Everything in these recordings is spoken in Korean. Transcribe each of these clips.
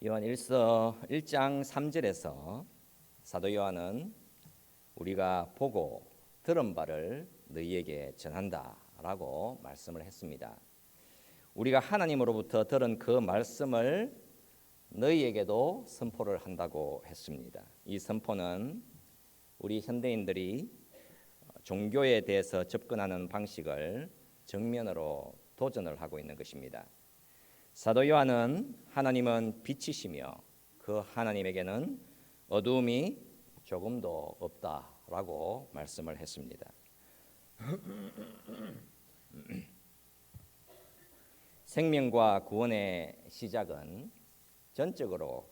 요한 1장 3절에서 사도 요한은 우리가 보고 들은 바를 너희에게 전한다라고 말씀을 했습니다. 우리가 하나님으로부터 들은 그 말씀을 너희에게도 선포를 한다고 했습니다. 이 선포는 우리 현대인들이 종교에 대해서 접근하는 방식을 정면으로 도전을 하고 있는 것입니다. 사도 요한은 하나님은 빛이시며 그 하나님에게는 어두움이 조금도 없다라고 말씀을 했습니다. 생명과 구원의 시작은 전적으로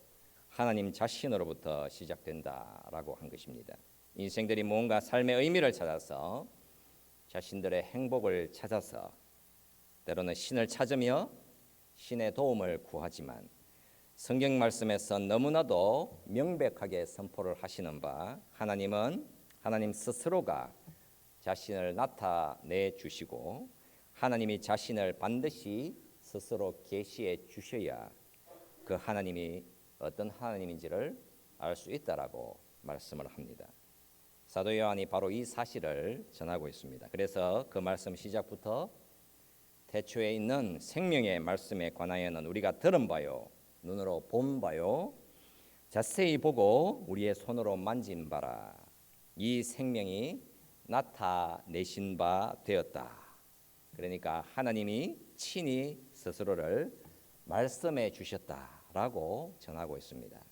하나님 자신으로부터 시작된다라고 한 것입니다. 인생들이 뭔가 삶의 의미를 찾아서 자신들의 행복을 찾아서 때로는 신을 찾으며 신의 도움을 구하지만 성경 말씀에서 너무나도 명백하게 선포를 하시는 바 하나님은 하나님 스스로가 자신을 나타내 주시고 하나님이 자신을 반드시 스스로 계시해 주셔야 그 하나님이 어떤 하나님인지를 알 수 있다라고 말씀을 합니다. 사도 요한이 바로 이 사실을 전하고 있습니다. 그래서 그 말씀 시작부터 태초에 있는 생명의 말씀에 관하여는 우리가 들은 바요 눈으로 본 바요 자세히 보고 우리의 손으로 만진 바라 이 생명이 나타내신 바 되었다. 그러니까 하나님이 친히 스스로를 말씀해 주셨다라고 전하고 있습니다.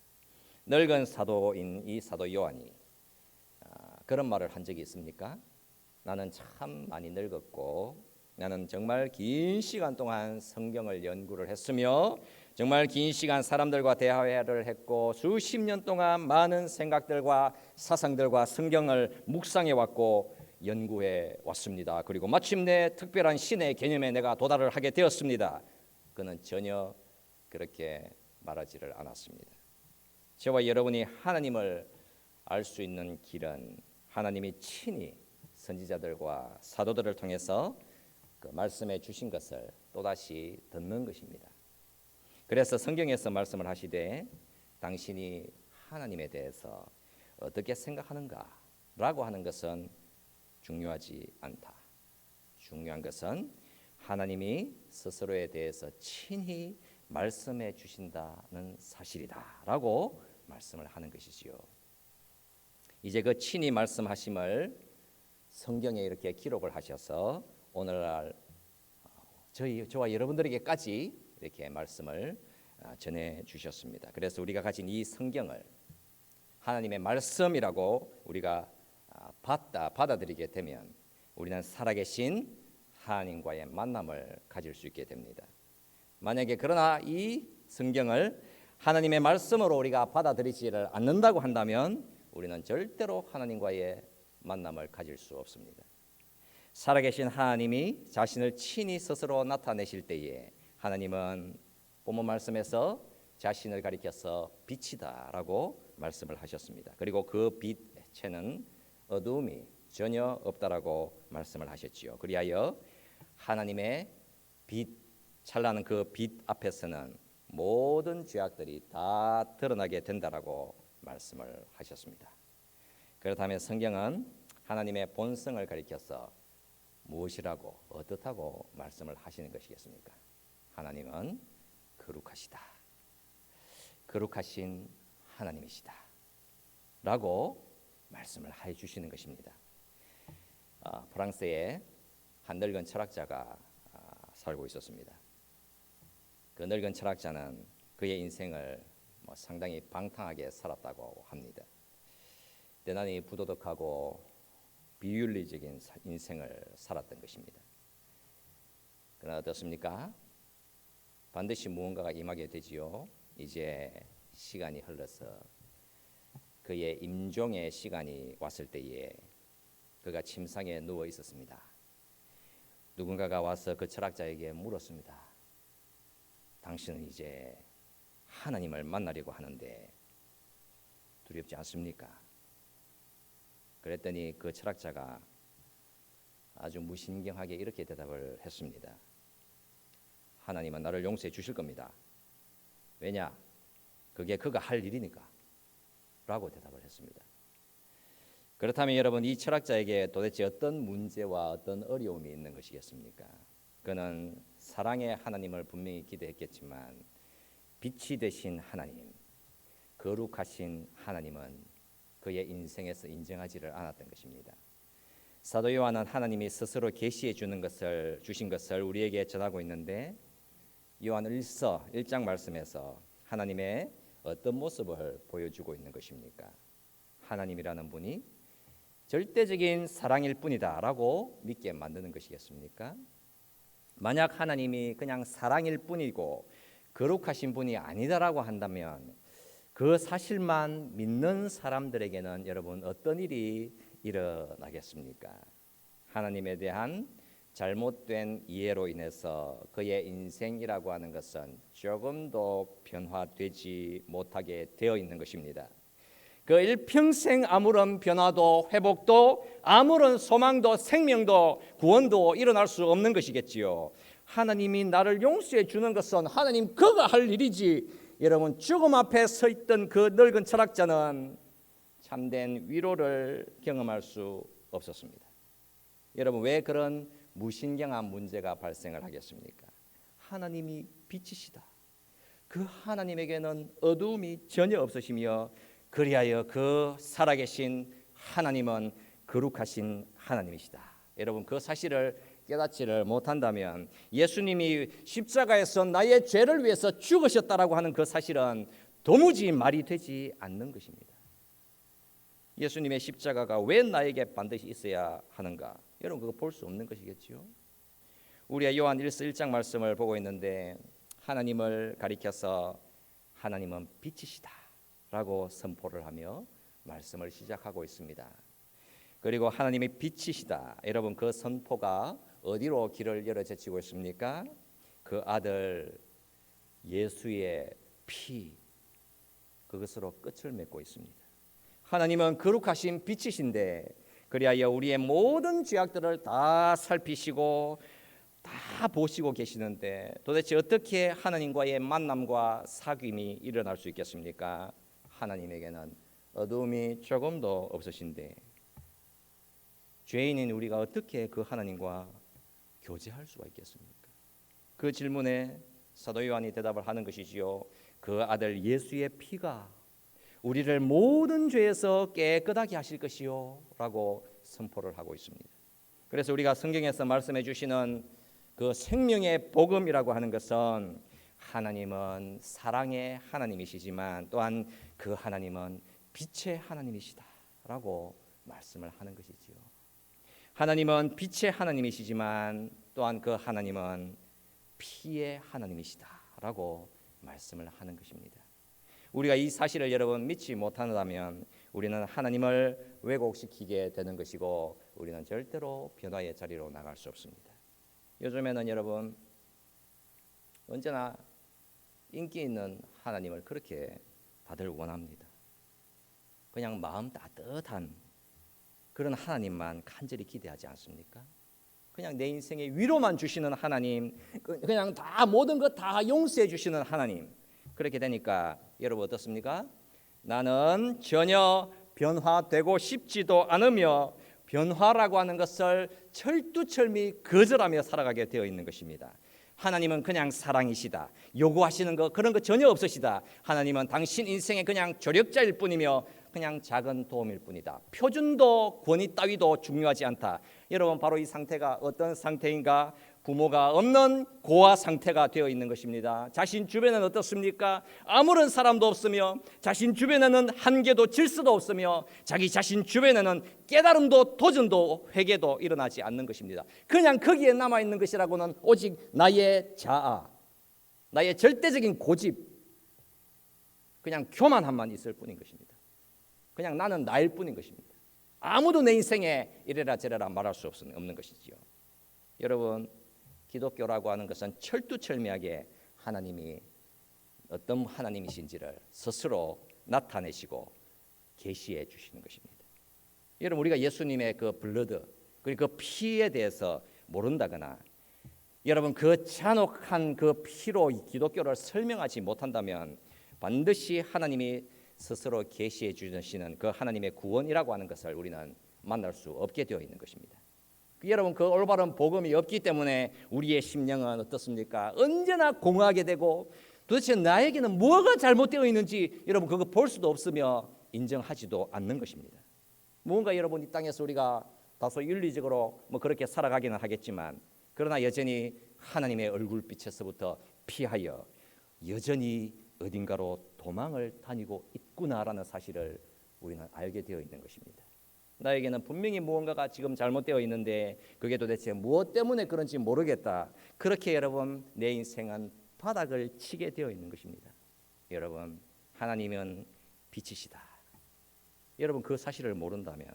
늙은 사도인 이 사도 요한이 그런 말을 한 적이 있습니까? 나는 참 많이 늙었고 나는 정말 긴 시간 동안 성경을 연구를 했으며 정말 긴 시간 사람들과 대화를 했고 수십 년 동안 많은 생각들과 사상들과 성경을 묵상해 왔고 연구해 왔습니다. 그리고 마침내 특별한 신의 개념에 내가 도달을 하게 되었습니다. 그는 전혀 그렇게 말하지를 않았습니다. 저와 여러분이 하나님을 알 수 있는 길은 하나님이 친히 선지자들과 사도들을 통해서 그 말씀해 주신 것을 또다시 듣는 것입니다. 그래서 성경에서 말씀을 하시되 당신이 하나님에 대해서 어떻게 생각하는가라고 하는 것은 중요하지 않다. 중요한 것은 하나님이 스스로에 대해서 친히 말씀해 주신다는 사실이다라고 말씀을 하는 것이지요. 이제 그 친히 말씀하심을 성경에 이렇게 기록을 하셔서 오늘날 저와 여러분들에게까지 이렇게 말씀을 전해 주셨습니다. 그래서 우리가 가진 이 성경을 하나님의 말씀이라고 우리가 받아들이게 되면 우리는 살아계신 하나님과의 만남을 가질 수 있게 됩니다. 만약에 그러나 이 성경을 하나님의 말씀으로 우리가 받아들이지를 않는다고 한다면 우리는 절대로 하나님과의 만남을 가질 수 없습니다. 살아계신 하나님이 자신을 친히 스스로 나타내실 때에 하나님은 본문 말씀에서 자신을 가리켜서 빛이다라고 말씀을 하셨습니다. 그리고 그 빛에는 어두움이 전혀 없다라고 말씀을 하셨지요. 그리하여 하나님의 빛, 찬란한 그 빛 앞에서는 모든 죄악들이 다 드러나게 된다라고 말씀을 하셨습니다. 그렇다면 성경은 하나님의 본성을 가리켜서 무엇이라고 어떻다고 말씀을 하시는 것이겠습니까? 하나님은 거룩하시다. 거룩하신 하나님이시다. 라고 말씀을 해 주시는 것입니다. 프랑스에 한 늙은 철학자가 살고 있었습니다. 그 늙은 철학자는 그의 인생을 상당히 방탕하게 살았다고 합니다. 대단히 부도덕하고 비윤리적인 인생을 살았던 것입니다. 그러나 어떻습니까? 반드시 무언가가 임하게 되지요. 이제 시간이 흘러서 그의 임종의 시간이 왔을 때에 그가 침상에 누워 있었습니다. 누군가가 와서 그 철학자에게 물었습니다. 당신은 이제 하나님을 만나려고 하는데 두렵지 않습니까? 그랬더니 그 철학자가 아주 무신경하게 이렇게 대답을 했습니다. 하나님은 나를 용서해 주실 겁니다. 왜냐? 그게 그가 할 일이니까 라고 대답을 했습니다. 그렇다면 여러분, 이 철학자에게 도대체 어떤 문제와 어떤 어려움이 있는 것이겠습니까? 그는 사랑의 하나님을 분명히 기대했겠지만 빛이 되신 하나님, 거룩하신 하나님은 그의 인생에서 인정하지를 않았던 것입니다. 사도 요한은 하나님이 스스로 계시해 주신 것을 우리에게 전하고 있는데, 요한 1장 말씀에서 하나님의 어떤 모습을 보여주고 있는 것입니까? 하나님이라는 분이 절대적인 사랑일 뿐이다 라고 믿게 만드는 것이겠습니까? 만약 하나님이 그냥 사랑일 뿐이고 거룩하신 분이 아니다라고 한다면 그 사실만 믿는 사람들에게는 여러분 어떤 일이 일어나겠습니까? 하나님에 대한 잘못된 이해로 인해서 그의 인생이라고 하는 것은 조금도 변화되지 못하게 되어 있는 것입니다. 그 일평생 아무런 변화도 회복도 아무런 소망도 생명도 구원도 일어날 수 없는 것이겠지요. 하나님이 나를 용서해 주는 것은 하나님 그가 할 일이지. 여러분, 죽음 앞에 서 있던 그 늙은 철학자는 참된 위로를 경험할 수 없었습니다. 여러분, 왜 그런 무신경한 문제가 발생을 하겠습니까? 하나님이 빛이시다. 그 하나님에게는 어두움이 전혀 없으시며 그리하여 그 살아계신 하나님은 거룩하신 하나님이시다. 여러분, 그 사실을 깨닫지를 못한다면 예수님이 십자가에서 나의 죄를 위해서 죽으셨다라고 하는 그 사실은 도무지 말이 되지 않는 것입니다. 예수님의 십자가가 왜 나에게 반드시 있어야 하는가? 여러분, 그거 볼 수 없는 것이겠지요. 우리가 요한 1장 말씀을 보고 있는데 하나님을 가리켜서 하나님은 빛이시다 라고 선포를 하며 말씀을 시작하고 있습니다. 그리고 하나님이 빛이시다. 여러분, 그 선포가 어디로 길을 열어 제치고 있습니까? 그 아들 예수의 피, 그것으로 끝을 맺고 있습니다. 하나님은 거룩하신 빛이신데 그리하여 우리의 모든 죄악들을 다 살피시고 다 보시고 계시는데 도대체 어떻게 하나님과의 만남과 사귐이 일어날 수 있겠습니까? 하나님에게는 어두움이 조금도 없으신데 죄인인 우리가 어떻게 그 하나님과 교제할 수가 있겠습니까? 그 질문에 사도 요한이 대답을 하는 것이지요. 그 아들 예수의 피가 우리를 모든 죄에서 깨끗하게 하실 것이요 라고 선포를 하고 있습니다. 그래서 우리가 성경에서 말씀해 주시는 그 생명의 복음이라고 하는 것은 하나님은 사랑의 하나님이시지만 또한 그 하나님은 빛의 하나님이시다라고 말씀을 하는 것이지요. 하나님은 빛의 하나님이시지만 또한 그 하나님은 피의 하나님이시다라고 말씀을 하는 것입니다. 우리가 이 사실을 여러분 믿지 못한다면 우리는 하나님을 왜곡시키게 되는 것이고 우리는 절대로 변화의 자리로 나갈 수 없습니다. 요즘에는 여러분 언제나 인기 있는 하나님을 그렇게 다들 원합니다. 그냥 마음 따뜻한 그런 하나님만 간절히 기대하지 않습니까? 그냥 내 인생에 위로만 주시는 하나님, 그냥 다 모든 것 다 용서해 주시는 하나님. 그렇게 되니까 여러분 어떻습니까? 나는 전혀 변화되고 싶지도 않으며 변화라고 하는 것을 철두철미 거절하며 살아가게 되어 있는 것입니다. 하나님은 그냥 사랑이시다. 요구하시는 거 그런 거 전혀 없으시다. 하나님은 당신 인생의 그냥 조력자일 뿐이며 그냥 작은 도움일 뿐이다. 표준도 권위 따위도 중요하지 않다. 여러분 바로 이 상태가 어떤 상태인가? 부모가 없는 고아 상태가 되어 있는 것입니다. 자신 주변에는 어떻습니까? 아무런 사람도 없으며 자신 주변에는 한계도 질서도 없으며 자기 자신 주변에는 깨달음도 도전도 회개도 일어나지 않는 것입니다. 그냥 거기에 남아있는 것이라고는 오직 나의 자아, 나의 절대적인 고집, 그냥 교만함만 있을 뿐인 것입니다. 그냥 나는 나일 뿐인 것입니다. 아무도 내 인생에 이래라 저래라 말할 수 없는 것이지요. 여러분 기독교라고 하는 것은 철두철미하게 하나님이 어떤 하나님이신지를 스스로 나타내시고 계시해 주시는 것입니다. 여러분 우리가 예수님의 그 블러드 그리고 그 피에 대해서 모른다거나 여러분 그 잔혹한 그 피로 기독교를 설명하지 못한다면 반드시 하나님이 스스로 계시해 주시는 그 하나님의 구원이라고 하는 것을 우리는 만날 수 없게 되어 있는 것입니다. 여러분, 그 올바른 복음이 없기 때문에 우리의 심령은 어떻습니까? 언제나 공허하게 되고 도대체 나에게는 뭐가 잘못되어 있는지 여러분 그거 볼 수도 없으며 인정하지도 않는 것입니다. 뭔가 여러분 이 땅에서 우리가 다소 윤리적으로 뭐 그렇게 살아가기는 하겠지만 그러나 여전히 하나님의 얼굴빛에서부터 피하여 여전히 어딘가로 도망을 다니고 있구나라는 사실을 우리는 알게 되어 있는 것입니다. 나에게는 분명히 무언가가 지금 잘못되어 있는데 그게 도대체 무엇 때문에 그런지 모르겠다. 그렇게 여러분 내 인생은 바닥을 치게 되어 있는 것입니다. 여러분, 하나님은 빛이시다. 여러분 그 사실을 모른다면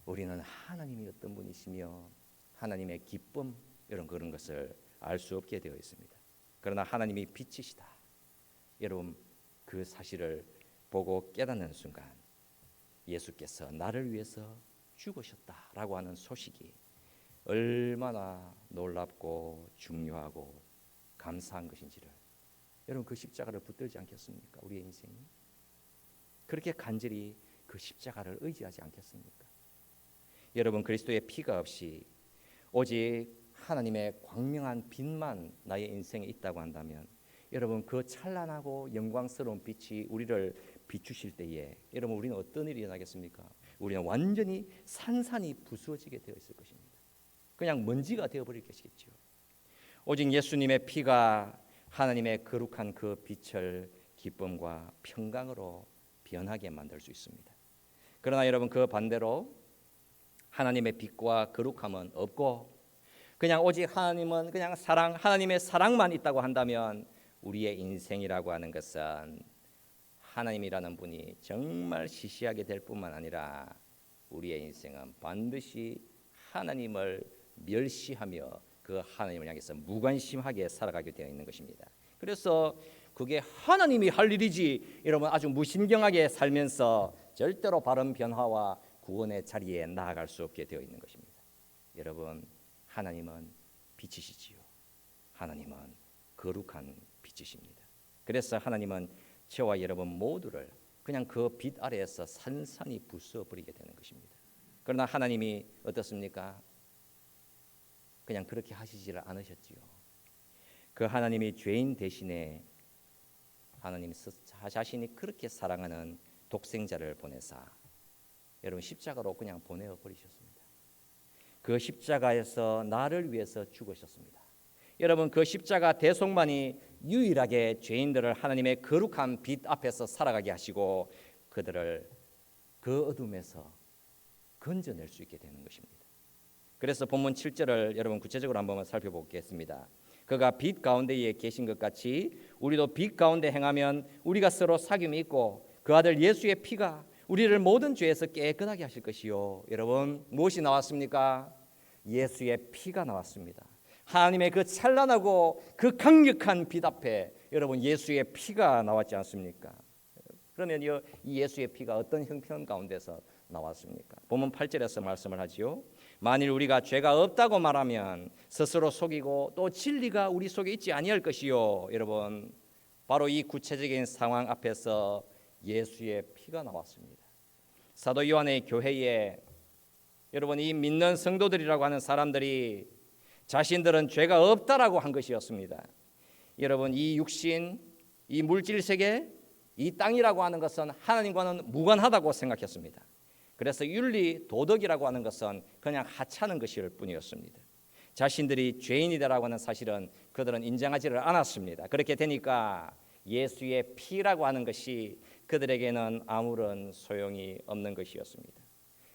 우리는 하나님이 어떤 분이시며 하나님의 기쁨 이런 그런 것을 알 수 없게 되어 있습니다. 그러나 하나님이 빛이시다. 여러분 그 사실을 보고 깨닫는 순간 예수께서 나를 위해서 죽으셨다라고 하는 소식이 얼마나 놀랍고 중요하고 감사한 것인지를 여러분 그 십자가를 붙들지 않겠습니까? 우리의 인생이 그렇게 간절히 그 십자가를 의지하지 않겠습니까? 여러분 그리스도의 피가 없이 오직 하나님의 광명한 빛만 나의 인생에 있다고 한다면 여러분 그 찬란하고 영광스러운 빛이 우리를 비추실 때에 여러분 우리는 어떤 일이 일어나겠습니까? 우리는 완전히 산산이 부수어지게 되어 있을 것입니다. 그냥 먼지가 되어버릴 것이겠죠. 오직 예수님의 피가 하나님의 거룩한 그 빛을 기쁨과 평강으로 변하게 만들 수 있습니다. 그러나 여러분 그 반대로 하나님의 빛과 거룩함은 없고 그냥 오직 하나님은 그냥 사랑, 하나님의 사랑만 있다고 한다면 우리의 인생이라고 하는 것은 하나님이라는 분이 정말 시시하게 될 뿐만 아니라 우리의 인생은 반드시 하나님을 멸시하며 그 하나님을 향해서 무관심하게 살아가게 되어 있는 것입니다. 그래서 그게 하나님이 할 일이지 여러분 아주 무신경하게 살면서 절대로 바른 변화와 구원의 자리에 나아갈 수 없게 되어 있는 것입니다. 여러분 하나님은 빛이시지요. 하나님은 거룩한 빛이십니다. 그래서 하나님은 저와 여러분 모두를 그냥 그 빛 아래에서 산산이 부숴버리게 되는 것입니다. 그러나 하나님이 어떻습니까? 그냥 그렇게 하시지를 않으셨지요. 그 하나님이 죄인 대신에 하나님 자신이 그렇게 사랑하는 독생자를 보내사 여러분 십자가로 그냥 보내어 버리셨습니다. 그 십자가에서 나를 위해서 죽으셨습니다. 여러분 그 십자가 대속만이 유일하게 죄인들을 하나님의 거룩한 빛 앞에서 살아가게 하시고 그들을 그 어둠에서 건져낼 수 있게 되는 것입니다. 그래서 본문 7절을 여러분 구체적으로 한번 살펴보겠습니다. 그가 빛 가운데에 계신 것 같이 우리도 빛 가운데 행하면 우리가 서로 사귐이 있고 그 아들 예수의 피가 우리를 모든 죄에서 깨끗하게 하실 것이요. 여러분 무엇이 나왔습니까? 예수의 피가 나왔습니다. 하나님의 그 찬란하고 그 강력한 빛 앞에 여러분 예수의 피가 나왔지 않습니까? 그러면 이 예수의 피가 어떤 형편 가운데서 나왔습니까? 본문 8절에서 말씀을 하지요. 만일 우리가 죄가 없다고 말하면 스스로 속이고 또 진리가 우리 속에 있지 아니할 것이요. 여러분 바로 이 구체적인 상황 앞에서 예수의 피가 나왔습니다. 사도 요한의 교회에 여러분 이 믿는 성도들이라고 하는 사람들이 자신들은 죄가 없다라고 한 것이었습니다. 여러분 이 육신, 이 물질 세계, 이 땅이라고 하는 것은 하나님과는 무관하다고 생각했습니다. 그래서 윤리, 도덕이라고 하는 것은 그냥 하찮은 것일 뿐이었습니다. 자신들이 죄인이다라고 하는 사실은 그들은 인정하지를 않았습니다. 그렇게 되니까 예수의 피라고 하는 것이 그들에게는 아무런 소용이 없는 것이었습니다.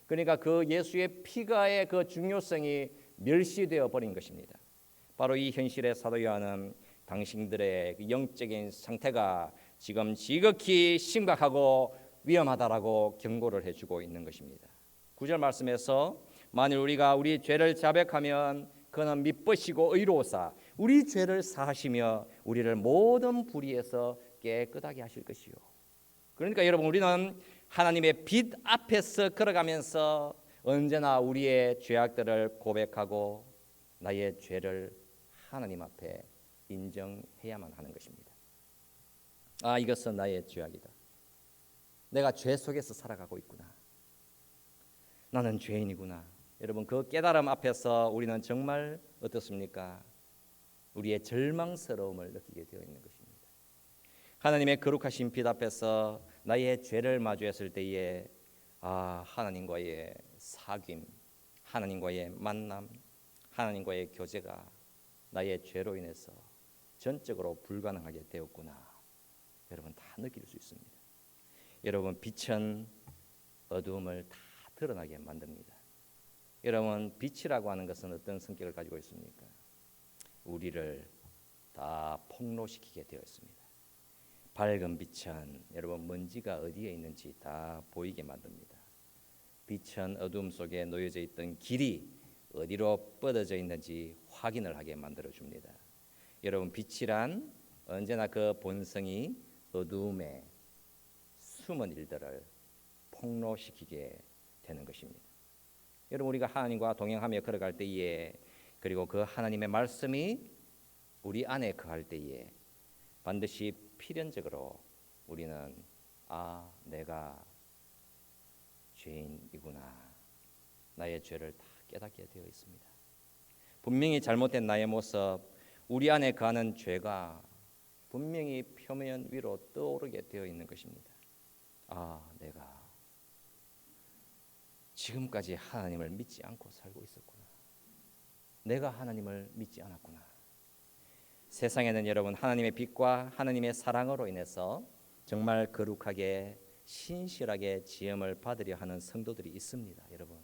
그러니까 그 예수의 피가의 그 중요성이 멸시되어 버린 것입니다. 바로 이 현실의 사도 요한은 당신들의 영적인 상태가 지금 지극히 심각하고 위험하다라고 경고를 해주고 있는 것입니다. 9절 말씀에서 만일 우리가 우리 죄를 자백하면 그는 미쁘시고 의로우사 우리 죄를 사하시며 우리를 모든 불의에서 깨끗하게 하실 것이요. 그러니까 여러분 우리는 하나님의 빛 앞에서 걸어가면서 언제나 우리의 죄악들을 고백하고 나의 죄를 하나님 앞에 인정해야만 하는 것입니다. 아, 이것은 나의 죄악이다. 내가 죄 속에서 살아가고 있구나. 나는 죄인이구나. 여러분, 그 깨달음 앞에서 우리는 정말 어떻습니까? 우리의 절망스러움을 느끼게 되어 있는 것입니다. 하나님의 거룩하신 빛 앞에서 나의 죄를 마주했을 때에 하나님과의 사귐, 하나님과의 만남, 하나님과의 교제가 나의 죄로 인해서 전적으로 불가능하게 되었구나. 여러분 다 느낄 수 있습니다. 여러분, 빛은 어두움을 다 드러나게 만듭니다. 여러분, 빛이라고 하는 것은 어떤 성격을 가지고 있습니까? 우리를 다 폭로시키게 되어 있습니다. 밝은 빛은 여러분 먼지가 어디에 있는지 다 보이게 만듭니다. 빛은 어둠 속에 놓여져 있던 길이 어디로 뻗어져 있는지 확인을 하게 만들어 줍니다. 여러분, 빛이란 언제나 그 본성이 어두움에 숨은 일들을 폭로시키게 되는 것입니다. 여러분, 우리가 하나님과 동행하며 걸어갈 때에, 그리고 그 하나님의 말씀이 우리 안에 거할 때에 반드시 필연적으로 우리는 내가 죄인이구나, 나의 죄를 다 깨닫게 되어 있습니다. 분명히 잘못된 나의 모습, 우리 안에 거하는 죄가 분명히 표면 위로 떠오르게 되어 있는 것입니다. 내가 지금까지 하나님을 믿지 않고 살고 있었구나. 내가 하나님을 믿지 않았구나. 세상에는 여러분, 하나님의 빛과 하나님의 사랑으로 인해서 정말 거룩하게 신실하게 지음을 받으려 하는 성도들이 있습니다. 여러분,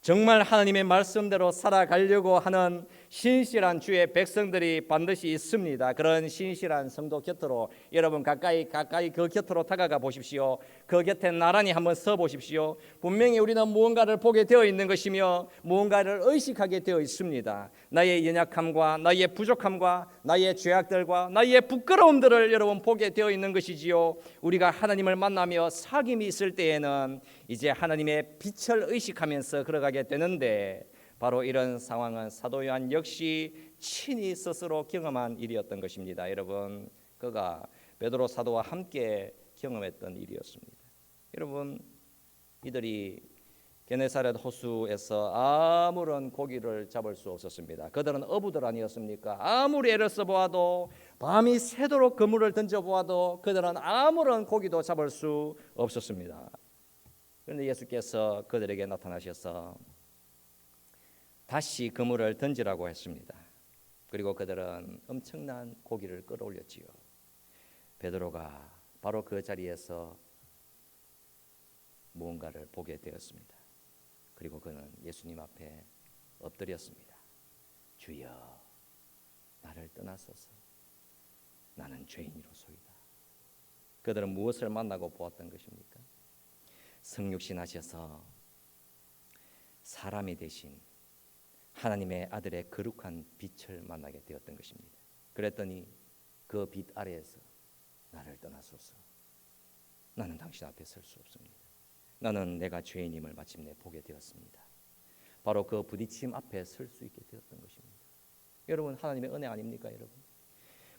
정말 하나님의 말씀대로 살아가려고 하는 신실한 주의 백성들이 반드시 있습니다. 그런 신실한 성도 곁으로 여러분 가까이 그 곁으로 다가가 보십시오. 그 곁에 나란히 한번 서 보십시오. 분명히 우리는 무언가를 보게 되어 있는 것이며 무언가를 의식하게 되어 있습니다. 나의 연약함과 나의 부족함과 나의 죄악들과 나의 부끄러움들을 여러분 보게 되어 있는 것이지요. 우리가 하나님을 만나며 사귐이 있을 때에는 이제 하나님의 빛을 의식하면서 걸어가게 되는데, 바로 이런 상황은 사도 요한 역시 친히 스스로 경험한 일이었던 것입니다. 여러분, 그가 베드로 사도와 함께 경험했던 일이었습니다. 여러분, 이들이 게네사렛 호수에서 아무런 고기를 잡을 수 없었습니다. 그들은 어부들 아니었습니까? 아무리 애를 써보아도, 밤이 새도록 그물을 던져보아도 그들은 아무런 고기도 잡을 수 없었습니다. 그런데 예수께서 그들에게 나타나셔서 다시 그물을 던지라고 했습니다. 그리고 그들은 엄청난 고기를 끌어올렸지요. 베드로가 바로 그 자리에서 무언가를 보게 되었습니다. 그리고 그는 예수님 앞에 엎드렸습니다. 주여, 나를 떠나소서. 나는 죄인이로소이다. 그들은 무엇을 만나고 보았던 것입니까? 성육신 하셔서 사람이 되신 하나님의 아들의 거룩한 빛을 만나게 되었던 것입니다. 그랬더니 그 빛 아래에서 나를 떠나소서. 나는 당신 앞에 설 수 없습니다. 나는 내가 죄인임을 마침내 보게 되었습니다. 바로 그 부딪힘 앞에 설 수 있게 되었던 것입니다. 여러분, 하나님의 은혜 아닙니까, 여러분?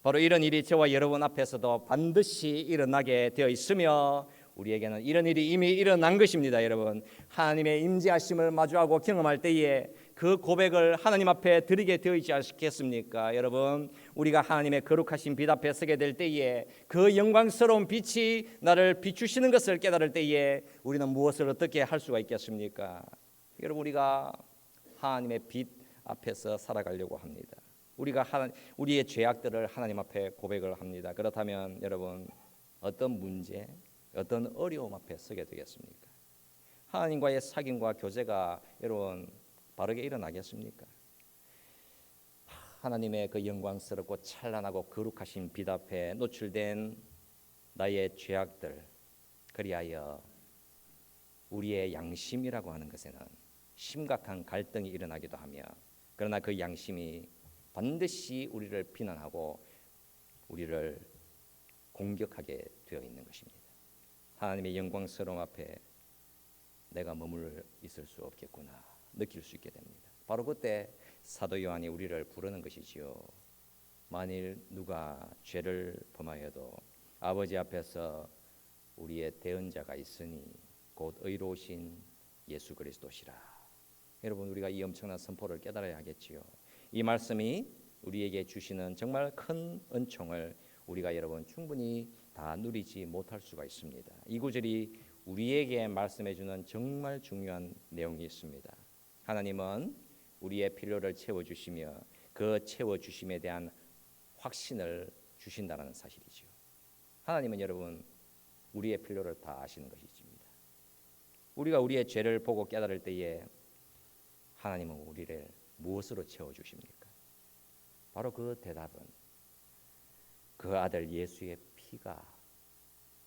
바로 이런 일이 저와 여러분 앞에서도 반드시 일어나게 되어 있으며, 우리에게는 이런 일이 이미 일어난 것입니다. 여러분, 하나님의 임재하심을 마주하고 경험할 때에 그 고백을 하나님 앞에 드리게 되어 있지 않겠습니까? 여러분, 우리가 하나님의 거룩하신 빛 앞에 서게 될 때에 그 영광스러운 빛이 나를 비추시는 것을 깨달을 때에 우리는 무엇을 어떻게 할 수가 있겠습니까? 여러분, 우리가 하나님의 빛 앞에서 살아가려고 합니다. 우리가 우리의 죄악들을 하나님 앞에 고백을 합니다. 그렇다면 여러분, 어떤 문제, 어떤 어려움 앞에 서게 되겠습니까? 하나님과의 사귐과 교제가 여러분 바르게 일어나겠습니까? 하나님의 그 영광스럽고 찬란하고 거룩하신 빛 앞에 노출된 나의 죄악들, 그리하여 우리의 양심이라고 하는 것에는 심각한 갈등이 일어나기도 하며, 그러나 그 양심이 반드시 우리를 비난하고 우리를 공격하게 되어 있는 것입니다. 하나님의 영광스러움 앞에 내가 머물 있을 수 없겠구나 느낄 수 있게 됩니다. 바로 그때 사도 요한이 우리를 부르는 것이지요. 만일 누가 죄를 범하여도 아버지 앞에서 우리의 대언자가 있으니 곧 의로우신 예수 그리스도시라. 여러분, 우리가 이 엄청난 선포를 깨달아야 하겠지요. 이 말씀이 우리에게 주시는 정말 큰 은총을 우리가 여러분 충분히 다 누리지 못할 수가 있습니다. 이 구절이 우리에게 말씀해 주는 정말 중요한 내용이 있습니다. 하나님은 우리의 필요를 채워주시며 그 채워주심에 대한 확신을 주신다는 사실이죠. 하나님은 여러분 우리의 필요를 다 아시는 것이십니다. 우리가 우리의 죄를 보고 깨달을 때에 하나님은 우리를 무엇으로 채워주십니까? 바로 그 대답은 그 아들 예수의 피가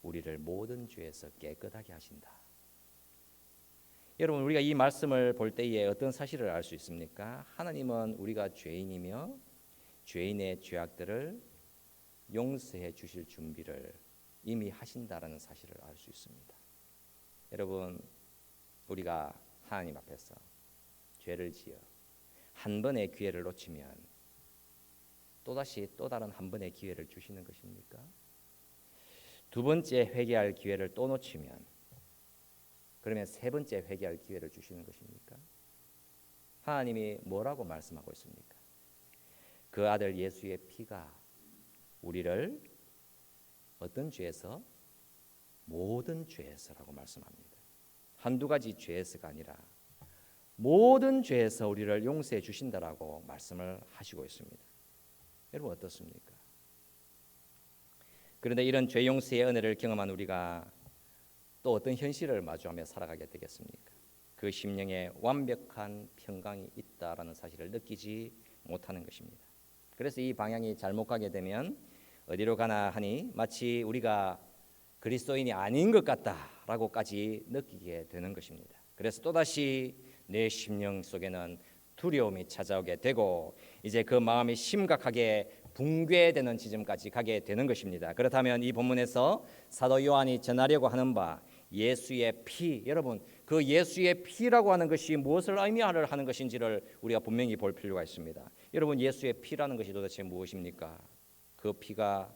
우리를 모든 죄에서 깨끗하게 하신다. 여러분, 우리가 이 말씀을 볼 때에 어떤 사실을 알 수 있습니까? 하나님은 우리가 죄인이며 죄인의 죄악들을 용서해 주실 준비를 이미 하신다라는 사실을 알 수 있습니다. 여러분, 우리가 하나님 앞에서 죄를 지어 한 번의 기회를 놓치면 또다시 또 다른 한 번의 기회를 주시는 것입니까? 두 번째 회개할 기회를 또 놓치면 그러면 세 번째 회개할 기회를 주시는 것입니까? 하나님이 뭐라고 말씀하고 있습니까? 그 아들 예수의 피가 우리를 어떤 죄에서? 모든 죄에서라고 말씀합니다. 한두 가지 죄에서가 아니라 모든 죄에서 우리를 용서해 주신다라고 말씀을 하시고 있습니다. 여러분 어떻습니까? 그런데 이런 죄 용서의 은혜를 경험한 우리가 또 어떤 현실을 마주하며 살아가게 되겠습니까? 그 심령에 완벽한 평강이 있다라는 사실을 느끼지 못하는 것입니다. 그래서 이 방향이 잘못 가게 되면 어디로 가나 하니 마치 우리가 그리스도인이 아닌 것 같다라고까지 느끼게 되는 것입니다. 그래서 또다시 내 심령 속에는 두려움이 찾아오게 되고 이제 그 마음이 심각하게 붕괴되는 지점까지 가게 되는 것입니다. 그렇다면 이 본문에서 사도 요한이 전하려고 하는 바 예수의 피, 여러분 그 예수의 피라고 하는 것이 무엇을 의미하는 것인지를 우리가 분명히 볼 필요가 있습니다. 여러분 예수의 피라는 것이 도대체 무엇입니까? 그 피가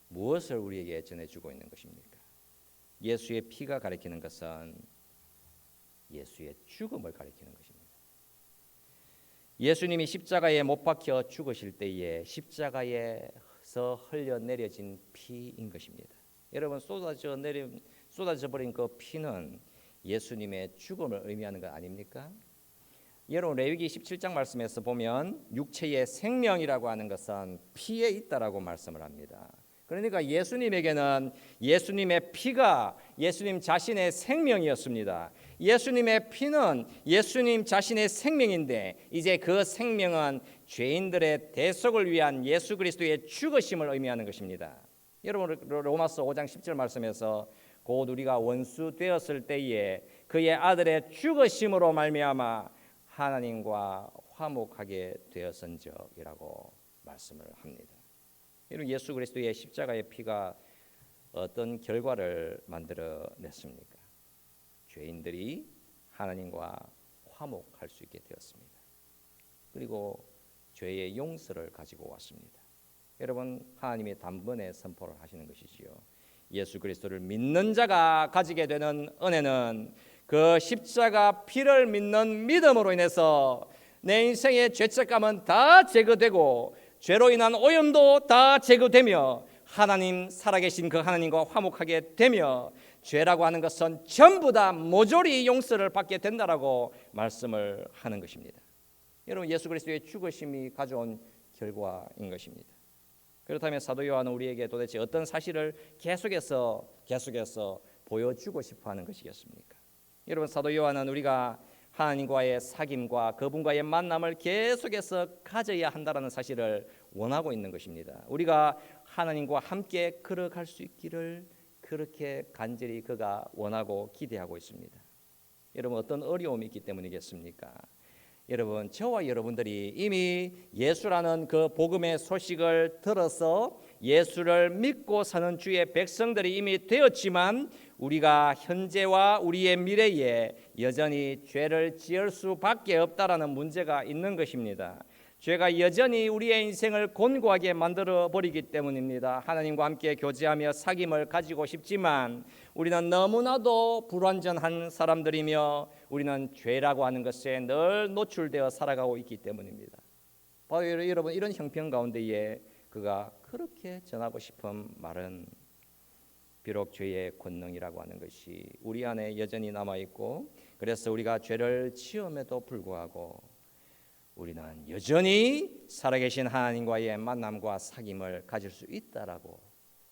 무엇을 우리에게 전해주고 있는 것입니까? 예수의 피가 가리키는 것은 예수의 죽음을 가리키는 것입니다. 예수님이 십자가에 못 박혀 죽으실 때에 십자가에서 흘려내려진 피인 것입니다. 여러분 쏟아져 버린 그 피는 예수님의 죽음을 의미하는 것 아닙니까? 여러분 레위기 17장 말씀에서 보면 육체의 생명이라고 하는 것은 피에 있다라고 말씀을 합니다. 그러니까 예수님에게는 예수님의 피가 예수님 자신의 생명이었습니다. 예수님의 피는 예수님 자신의 생명인데 이제 그 생명은 죄인들의 대속을 위한 예수 그리스도의 죽으심을 의미하는 것입니다. 여러분 로마서 5장 10절 말씀에서 곧 우리가 원수 되었을 때에 그의 아들의 죽으심으로 말미암아 하나님과 화목하게 되었은적이라고 말씀을 합니다. 이런 예수 그리스도의 십자가의 피가 어떤 결과를 만들어냈습니까? 죄인들이 하나님과 화목할 수 있게 되었습니다. 그리고 죄의 용서를 가지고 왔습니다. 여러분 하나님이 단번에 선포를 하시는 것이지요. 예수 그리스도를 믿는 자가 가지게 되는 은혜는 그 십자가 피를 믿는 믿음으로 인해서 내 인생의 죄책감은 다 제거되고 죄로 인한 오염도 다 제거되며 하나님 살아계신 그 하나님과 화목하게 되며 죄라고 하는 것은 전부 다 모조리 용서를 받게 된다라고 말씀을 하는 것입니다. 여러분 예수 그리스도의 죽으심이 가져온 결과인 것입니다. 그렇다면 사도 요한은 우리에게 도대체 어떤 사실을 계속해서 보여주고 싶어하는 것이겠습니까? 여러분 사도 요한은 우리가 하나님과의 사귐과 그분과의 만남을 계속해서 가져야 한다는 사실을 원하고 있는 것입니다. 우리가 하나님과 함께 걸어갈 수 있기를 그렇게 간절히 그가 원하고 기대하고 있습니다. 여러분 어떤 어려움이 있기 때문이겠습니까? 여러분 저와 여러분들이 이미 예수라는 그 복음의 소식을 들어서 예수를 믿고 사는 주의 백성들이 이미 되었지만 우리가 현재와 우리의 미래에 여전히 죄를 지을 수밖에 없다라는 문제가 있는 것입니다. 죄가 여전히 우리의 인생을 곤고하게 만들어 버리기 때문입니다. 하나님과 함께 교제하며 사귐을 가지고 싶지만 우리는 너무나도 불완전한 사람들이며 우리는 죄라고 하는 것에 늘 노출되어 살아가고 있기 때문입니다. 바로 여러분, 이런 형편 가운데에 그가 그렇게 전하고 싶은 말은 비록 죄의 권능이라고 하는 것이 우리 안에 여전히 남아있고, 그래서 우리가 죄를 지음에도 불구하고 우리는 여전히 살아계신 하나님과의 만남과 사귐을 가질 수 있다라고,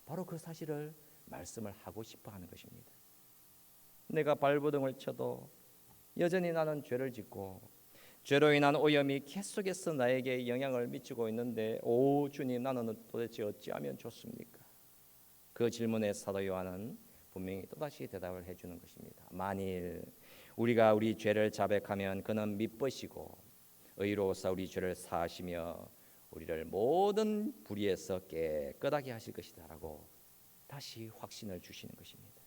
바로 그 사실을 말씀을 하고 싶어 하는 것입니다. 내가 발버둥을 쳐도 여전히 나는 죄를 짓고 죄로 인한 오염이 계속해서 나에게 영향을 미치고 있는데, 오 주님, 나는 도대체 어찌하면 좋습니까? 그 질문에 사도 요한은 분명히 또다시 대답을 해주는 것입니다. 만일 우리가 우리 죄를 자백하면 그는 미쁘시고 의로우사 우리 죄를 사하시며 우리를 모든 불의에서 깨끗하게 하실 것이다 라고 다시 확신을 주시는 것입니다.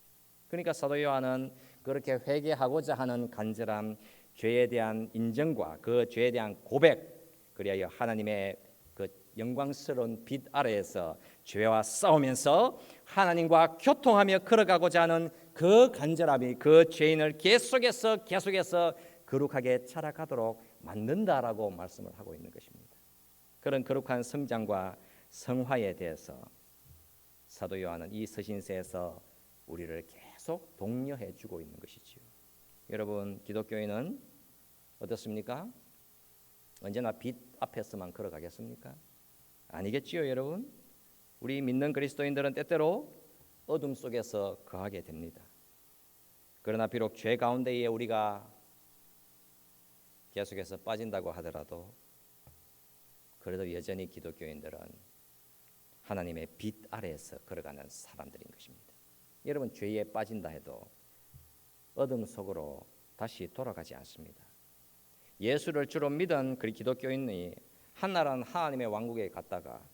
그러니까 사도 요한은 그렇게 회개하고자 하는 간절한 죄에 대한 인정과 그 죄에 대한 고백, 그리하여 하나님의 그 영광스러운 빛 아래에서 죄와 싸우면서 하나님과 교통하며 걸어가고자 하는 그 간절함이 그 죄인을 계속해서 거룩하게 자라가도록 만든다라고 말씀을 하고 있는 것입니다. 그런 거룩한 성장과 성화에 대해서 사도 요한은 이 서신서에서 우리를 계속 독려해 주고 있는 것이지요. 여러분, 기독교인은 어떻습니까? 언제나 빛 앞에서만 걸어가겠습니까? 아니겠지요, 여러분. 우리 믿는 그리스도인들은 때때로 어둠 속에서 거하게 됩니다. 그러나 비록 죄 가운데에 우리가 계속해서 빠진다고 하더라도 그래도 여전히 기독교인들은 하나님의 빛 아래에서 걸어가는 사람들인 것입니다. 여러분, 죄에 빠진다 해도 어둠 속으로 다시 돌아가지 않습니다. 예수를 주로 믿은 그 기독교인이 한 날은 하나님의 왕국에 갔다가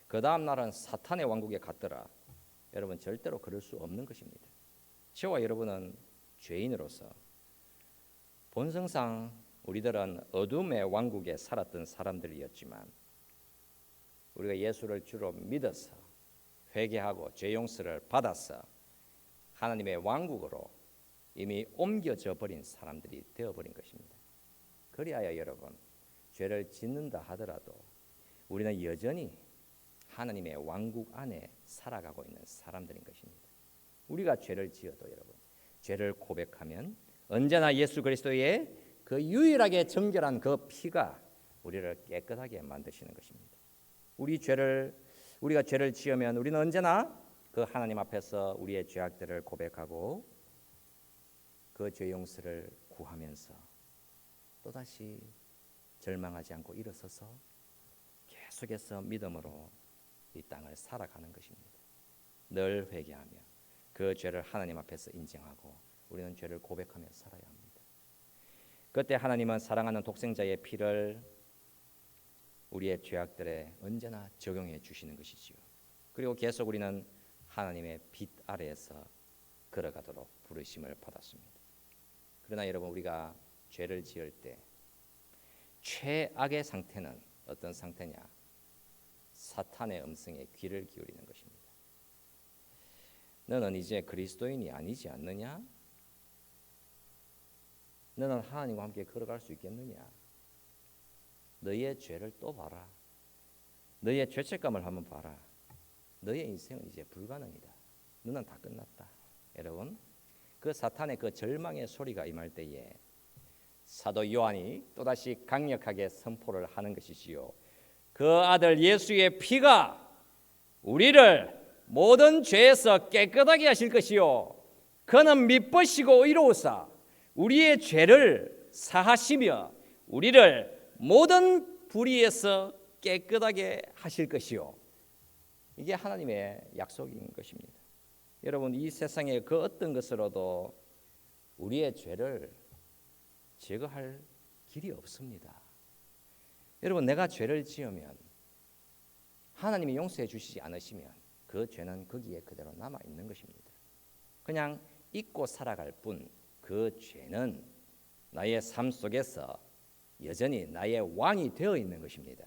그 다음 날은 사탄의 왕국에 갔더라. 여러분, 절대로 그럴 수 없는 것입니다. 저와 여러분은 죄인으로서 본성상 우리들은 어둠의 왕국에 살았던 사람들이었지만 우리가 예수를 주로 믿어서 회개하고 죄 용서를 받아서 하나님의 왕국으로 이미 옮겨져 버린 사람들이 되어버린 것입니다. 그리하여 여러분, 죄를 짓는다 하더라도 우리는 여전히 하나님의 왕국 안에 살아가고 있는 사람들인 것입니다. 우리가 죄를 지어도 여러분, 죄를 고백하면 언제나 예수 그리스도의 그 유일하게 정결한 그 피가 우리를 깨끗하게 만드시는 것입니다. 우리가 죄를 지으면 우리는 언제나 그 하나님 앞에서 우리의 죄악들을 고백하고 그 죄 용서를 구하면서 또다시 절망하지 않고 일어서서 계속해서 믿음으로 이 땅을 살아가는 것입니다. 늘 회개하며 그 죄를 하나님 앞에서 인정하고 우리는 죄를 고백하며 살아야 합니다. 그때 하나님은 사랑하는 독생자의 피를 우리의 죄악들에 언제나 적용해 주시는 것이지요. 그리고 계속 우리는 하나님의 빛 아래에서 걸어가도록 부르심을 받았습니다. 그러나 여러분, 우리가 죄를 지을 때 최악의 상태는 어떤 상태냐? 사탄의 음성에 귀를 기울이는 것입니다. 너는 이제 그리스도인이 아니지 않느냐? 너는 하나님과 함께 걸어갈 수 있겠느냐? 너의 죄를 또 봐라. 너의 죄책감을 한번 봐라. 너의 인생은 이제 불가능이다. 너는 다 끝났다. 여러분, 그 사탄의 그 절망의 소리가 임할 때에 사도 요한이 또다시 강력하게 선포를 하는 것이지요. 그 아들 예수의 피가 우리를 모든 죄에서 깨끗하게 하실 것이요, 그는 미쁘시고 의로우사 우리의 죄를 사하시며 우리를 모든 불의에서 깨끗하게 하실 것이요. 이게 하나님의 약속인 것입니다. 여러분, 이 세상의 그 어떤 것으로도 우리의 죄를 제거할 길이 없습니다. 여러분, 내가 죄를 지으면 하나님이 용서해 주시지 않으시면 그 죄는 거기에 그대로 남아 있는 것입니다. 그냥 잊고 살아갈 뿐 그 죄는 나의 삶 속에서 여전히 나의 왕이 되어 있는 것입니다.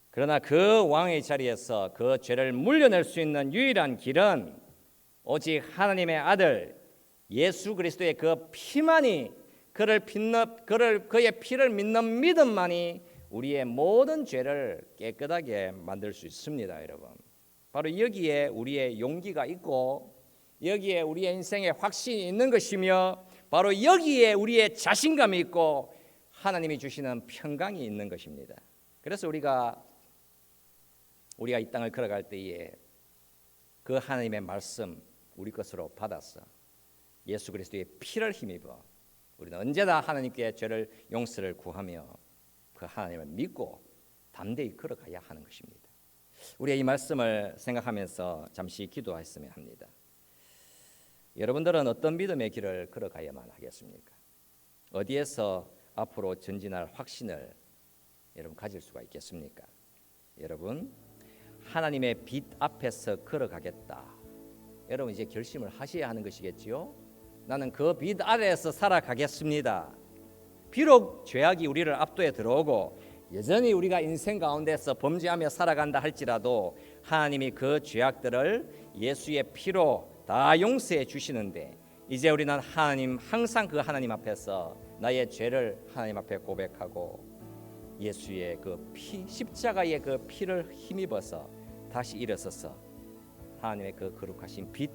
그러나 그 왕의 자리에서 그 죄를 물려낼 수 있는 유일한 길은 오직 하나님의 아들 예수 그리스도의 그 피만이 그의 피를 믿는 믿음만이 우리의 모든 죄를 깨끗하게 만들 수 있습니다, 여러분. 바로 여기에 우리의 용기가 있고 여기에 우리의 인생의 확신이 있는 것이며 바로 여기에 우리의 자신감이 있고 하나님이 주시는 평강이 있는 것입니다. 그래서 우리가 이 땅을 걸어갈 때에 그 하나님의 말씀 우리 것으로 받아서 예수 그리스도의 피를 힘입어 우리는 언제나 하나님께 죄를 용서를 구하며 그 하나님을 믿고 담대히 걸어가야 하는 것입니다. 우리가 이 말씀을 생각하면서 잠시 기도했으면 합니다. 여러분들은 어떤 믿음의 길을 걸어가야만 하겠습니까? 어디에서 앞으로 전진할 확신을 여러분 가질 수가 있겠습니까? 여러분 하나님의 빛 앞에서 걸어가겠다. 여러분 이제 결심을 하셔야 하는 것이겠지요. 나는 그 빛 아래에서 살아가겠습니다. 비록 죄악이 우리를 압도해 들어오고 여전히 우리가 인생 가운데서 범죄하며 살아간다 할지라도 하나님이 그 죄악들을 예수의 피로 다 용서해 주시는데 이제 우리는 항상 그 하나님 앞에서 나의 죄를 하나님 앞에 고백하고 예수의 그 피, 십자가의 그 피를 힘입어서 다시 일어서서 하나님의 그 거룩하신 빛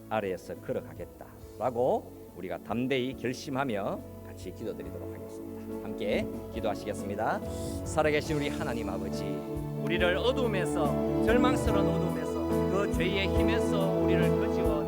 아래에서 걸어가겠다라고 우리가 담대히 결심하며 같이 기도드리도록 하겠습니다. 함께 기도하시겠습니다. 살아계신 우리 하나님 아버지, 우리를 어두움에서 절망스러운 어두움에서 그 죄의 힘에서 우리를 거지워